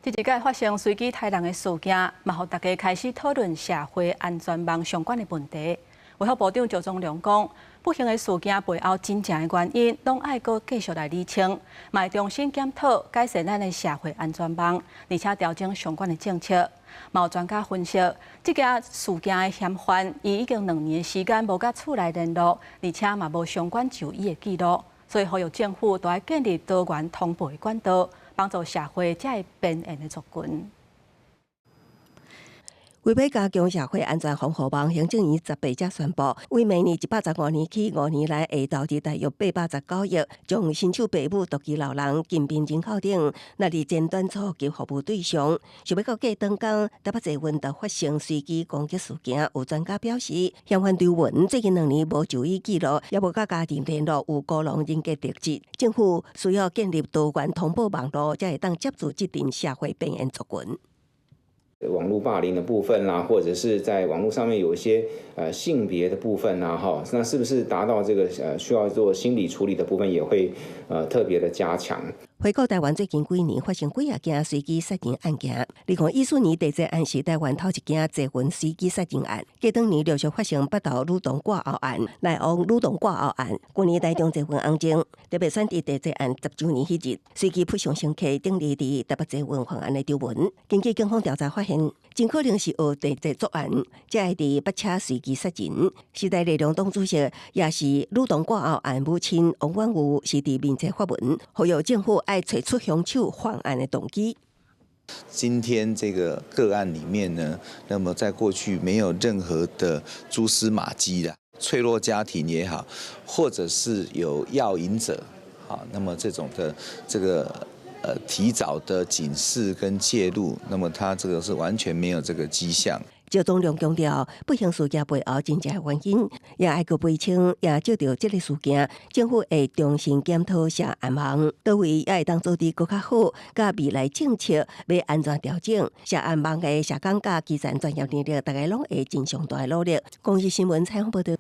第一届发生随机杀人的事件，嘛，互大家开始讨论社会安全网相关的问题。卫福部长赵忠良讲，不幸的事件背后真正的原因，拢爱阁继续来厘清，嘛会重新检讨改善咱的社会安全网，而且调整相关的政策。嘛有专家分析，这件事件的嫌犯，伊已经2年的时间无甲厝内联络，而且嘛无相关就医的记录，所以呼吁政府都要建立多元通报的管道。帮助社会才会变现的族群。为要加强社会安全防护网，行政院18日宣布，为明年115年起5年来会投资大约819亿，将新手父母、独居老人、近病人口等纳入前端初级服务对象。想要到过当天，台北济温度发生随机攻击事件，有专家表示，嫌犯刘文最近2年无就医记录，也无甲家庭联络，有孤狼人格特质。政府需要建立多元通报网络，才会当接住这群社会边缘族群。网络霸凌的部分啦，或者是在网络上面有一些性别的部分啦，哈，那是不是达到这个需要做心理处理的部分，也会特别的加强。回顾台湾最近几年发生几啊件随机杀人案件，你看14年第一案是台湾头一件济云随机杀人案，过当年陆续发生北投女童挂后案、内王女童挂后案，今年台中济云案情，特别选伫第一案10周年迄日，随机扑上乘客顶立伫台北济云犯案的刘文，根据警方调查发现，真可能是学地制作案，才会伫北车随机杀人。时代力量党主席也是女童挂后案母亲王婉如是伫面前发文，呼吁政府爱找出凶手犯案的动机。今天这个个案里面呢，那么在过去没有任何的蛛丝马迹的脆弱家庭也好，或者是有药瘾者，好，那么这种的这个提早的警示跟介入，那么他这个是完全没有这个迹象。赵忠良强调，不幸事件背后真正的原因，也爱个厘清，也借着这个事件，政府会重新检讨社安网，倒位也会当做得更较好，甲未来政策要安全调整。社安网的社工甲基层专业能力，大家拢会尽上大的努力。公视新闻采访报道。